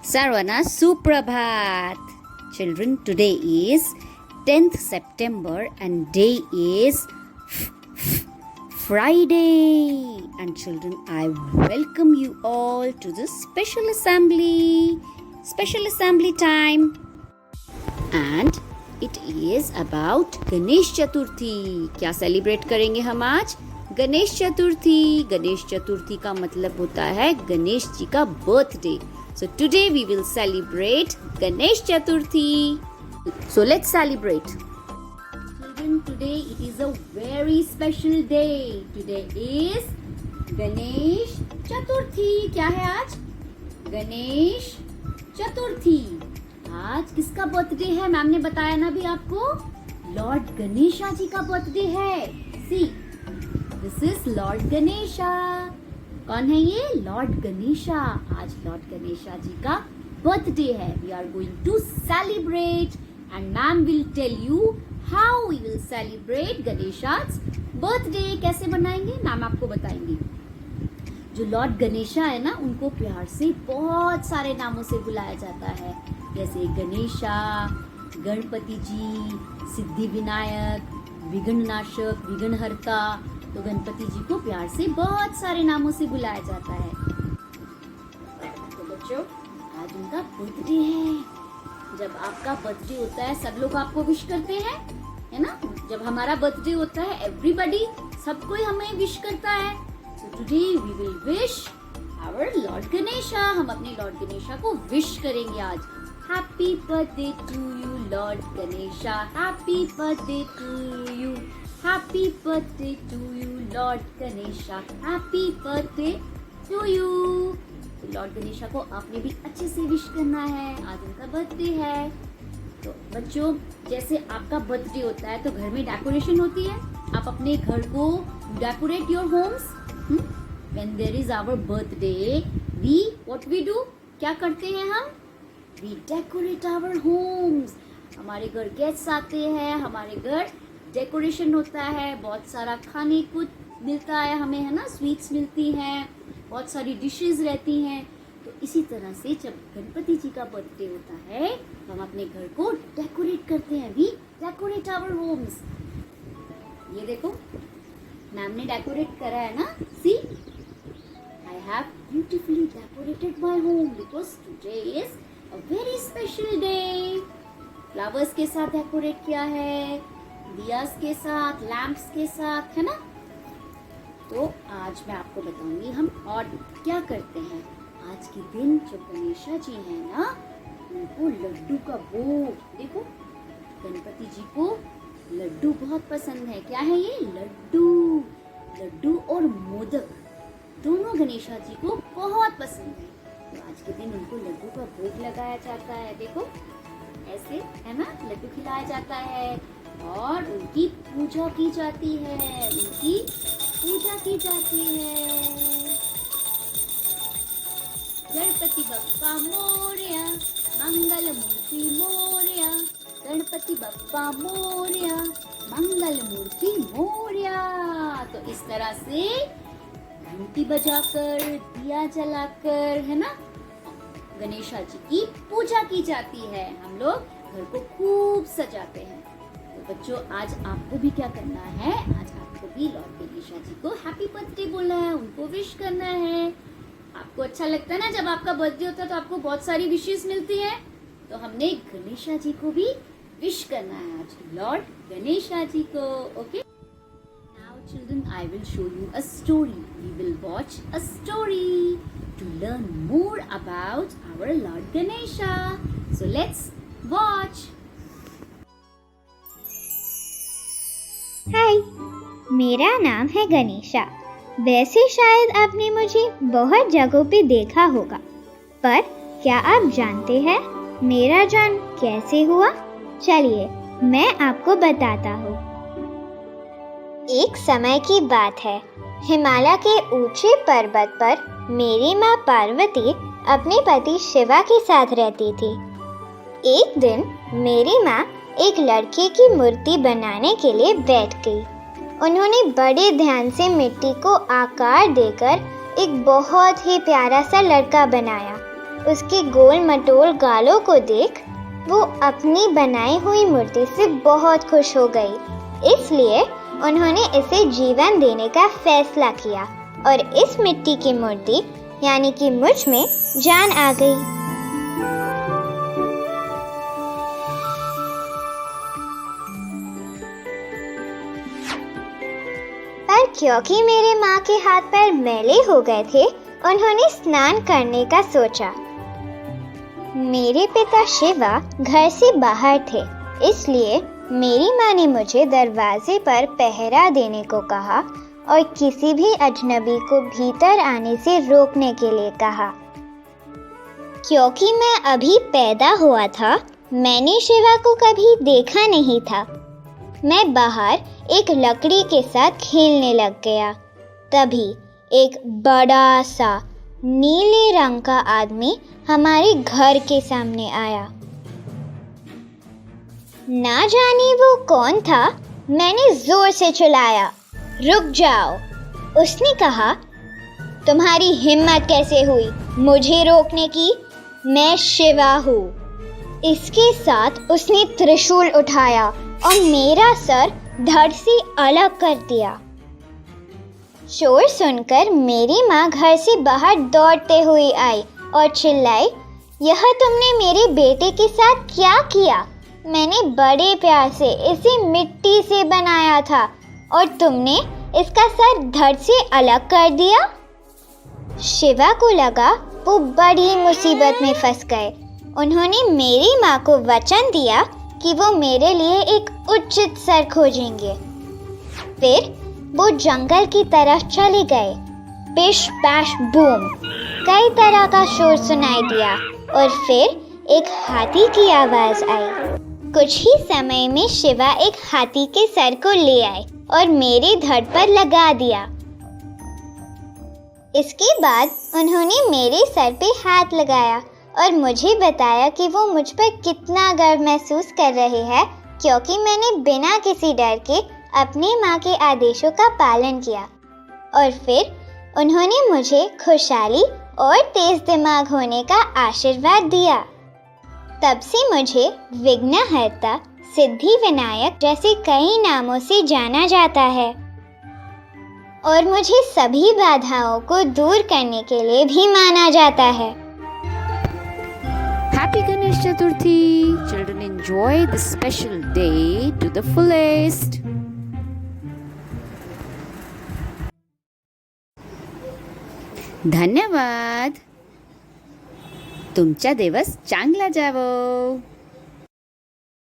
Sarvana Suprabhat. Children, today is 10th September and day is Friday. And children, I welcome you all to this special assembly time. And it is about Ganesh Chaturthi. क्या celebrate करेंगे हम आज? गणेश चतुर्थी. गणेश चतुर्थी का मतलब होता है गणेश जी का birthday. So today we will celebrate Ganesh Chaturthi. So let's celebrate. Children, today it is a very special day. Today is Ganesh Chaturthi. क्या है आज? गणेश चतुर्थी. आज किसका बर्थडे है? मैम ने बताया ना भी आपको. लॉर्ड गणेशा जी का बर्थडे है. See, this is Lord Ganesha. कौन है ये? लॉर्ड गणेशा. आज लॉर्ड गणेशा जी का बर्थडे है. We are going to celebrate and ma'am will tell you how we will celebrate Ganesha's birthday. कैसे बनाएंगे मैम आपको बताएंगे. जो लॉर्ड गणेशा है ना, उनको प्यार से बहुत सारे नामों से बुलाया जाता है, जैसे गणेशा, गणपति जी, सिद्धि विनायक, विघ्ननाशक, विघ्नहर्ता. तो गणपति जी को प्यार से बहुत सारे नामों से बुलाया जाता है. तो बच्चों, आज उनका बर्थडे है. जब आपका बर्थडे होता है सब लोग आपको विश करते हैं, है ना. जब हमारा बर्थडे होता है एवरीबॉडी, सब कोई हमें विश करता है. So today we will wish our Lord Ganesha. हम अपने लॉर्ड गणेशा को विश करेंगे आज. Happy birthday to you Lord Ganesha. Happy birthday to you. Happy birthday to you, Lord Ganesha. Happy birthday to you. तो लॉर्ड गणेशा को आपने भी अच्छे से विश करना है. आज उनका बर्थडे है. तो बच्चों, जैसे आपका बर्थडे होता है तो घर में डेकोरेशन होती है. आप अपने घर को decorate your homes. When there is our birthday, what we do? क्या करते हैं हम? We decorate our homes. हमारे घर गेस्ट आते हैं, हमारे घर डेकोरेशन होता है, बहुत सारा खाने को मिलता है हमें, है ना. स्वीट्स मिलती हैं, बहुत सारी डिशेस रहती हैं. तो इसी तरह से जब गणपति जी का बर्थडे होता है तो हम अपने घर को डेकोरेट करते हैं. We decorate our homes. ये देखो मैम ने डेकोरेट करा है ना. See, I have beautifully decorated my home because today is a very special day. Flowers के साथ डेकोरेट किया है, दियास के साथ, लैम्प्स के साथ, है ना. तो आज मैं आपको बताऊंगी हम और क्या करते हैं. आज के दिन जो गणेशा जी हैं ना, उनको लड्डू का भोग. देखो, गणपति जी को लड्डू बहुत पसंद है. क्या है ये? लड्डू. लड्डू और मोदक दोनों गणेशा जी को बहुत पसंद है. तो आज के दिन उनको लड्डू का भोग लगाया जाता है. देखो ऐसे, है ना, लड्डू खिलाया जाता है और उनकी पूजा की जाती है. उनकी पूजा की जाती है. गणपति बप्पा मोरया, मंगल मूर्ति मोरया. गणपति बप्पा मोरया, मंगल मूर्ति मोरया. तो इस तरह से घंटी बजाकर, दिया जलाकर, है ना, गणेशा जी की पूजा की जाती है. हम लोग घर को खूब सजाते हैं. तो बच्चों, आज आपको भी क्या करना है? आज आपको भी लॉर्ड गणेशा जी को हैप्पी बर्थडे बोलना है, उनको विश करना है. आपको अच्छा लगता है ना जब आपका बर्थडे होता है तो आपको बहुत सारी विशेस मिलती है. तो हमने गणेशा जी को भी विश करना है आज, लॉर्ड गणेशा जी को. Okay. Now children, I will show you a story. We will watch a story to learn more about our Lord Ganesha. So let's watch. हाय, मेरा नाम है गणेशा. वैसे शायद आपने मुझे बहुत जगहों पे देखा होगा, पर क्या आप जानते हैं मेरा जन्म कैसे हुआ? चलिए मैं आपको बताता हूँ. एक समय की बात है. हिमालय के ऊंचे पर्वत पर मेरी माँ पार्वती अपने पति शिवा के साथ रहती थी. एक दिन मेरी माँ एक लड़के की मूर्ति बनाने के लिए बैठ गई. उन्होंने बड़े ध्यान से मिट्टी को आकार देकर एक बहुत ही प्यारा सा लड़का बनाया. उसके गोल मटोल गालों को देख वो अपनी बनाई हुई मूर्ति से बहुत खुश हो गई। इसलिए उन्होंने इसे जीवन देने का फैसला किया और इस मिट्टी की मूर्ति यानी कि मुझ में जान आ गई। पर क्योंकि मेरे माँ के हाथ पैर मैले हो गए थे, उन्होंने स्नान करने का सोचा। मेरे पिता शिवा घर से बाहर थे, इसलिए मेरी माँ ने मुझे दरवाजे पर पहरा देने को कहा और किसी भी अजनबी को भीतर आने से रोकने के लिए कहा। क्योंकि मैं अभी पैदा हुआ था, मैंने शिवा को कभी देखा नहीं था। मैं बाहर एक लकड़ी के साथ खेलने लग गया। तभी एक बड़ा सा नीले रंग का आदमी हमारे घर के सामने आया। ना जाने वो कौन था, मैंने जोर से चिल्लाया, रुक जाओ। उसने कहा, तुम्हारी हिम्मत कैसे हुई मुझे रोकने की? मैं शिवा हूँ। इसके साथ उसने त्रिशूल उठाया और मेरा सर धड़ से अलग कर दिया। शोर सुनकर मेरी माँ घर से बाहर दौड़ते हुए आई और चिल्लाई, यह तुमने मेरे बेटे के साथ क्या किया? मैंने बड़े प्यार से इसे मिट्टी से बनाया था और तुमने इसका सर धड़ से अलग कर दिया। शिवा को लगा वो बड़ी मुसीबत में फंस गए। उन्होंने मेरी माँ को वचन दिया कि वो मेरे लिए एक उचित सर खोजेंगे। फिर वो जंगल की तरफ चले गए। पिश पैश बूम, कई तरह का शोर सुनाई दिया और फिर एक हाथी की आवाज आई। कुछ ही समय में शिवा एक हाथी के सर को ले आए और मेरे धड़ पर लगा दिया। इसके बाद उन्होंने मेरे सर पे हाथ लगाया और मुझे बताया कि वो मुझ पर कितना गर्व महसूस कर रहे हैं, क्योंकि मैंने बिना किसी डर के अपनी माँ के आदेशों का पालन किया। और फिर उन्होंने मुझे खुशहाली और तेज दिमाग होने का आशीर्वाद दिया। तब से मुझे विघ्नहर्ता, सिद्धि विनायक जैसे कई नामों से जाना जाता है और मुझे सभी बाधाओं को दूर करने के लिए भी माना जाता है। Happy Ganesh Chaturthi! Children, enjoy this special day to the fullest. धन्यवाद. तुमचा दिवस चांगला जावो.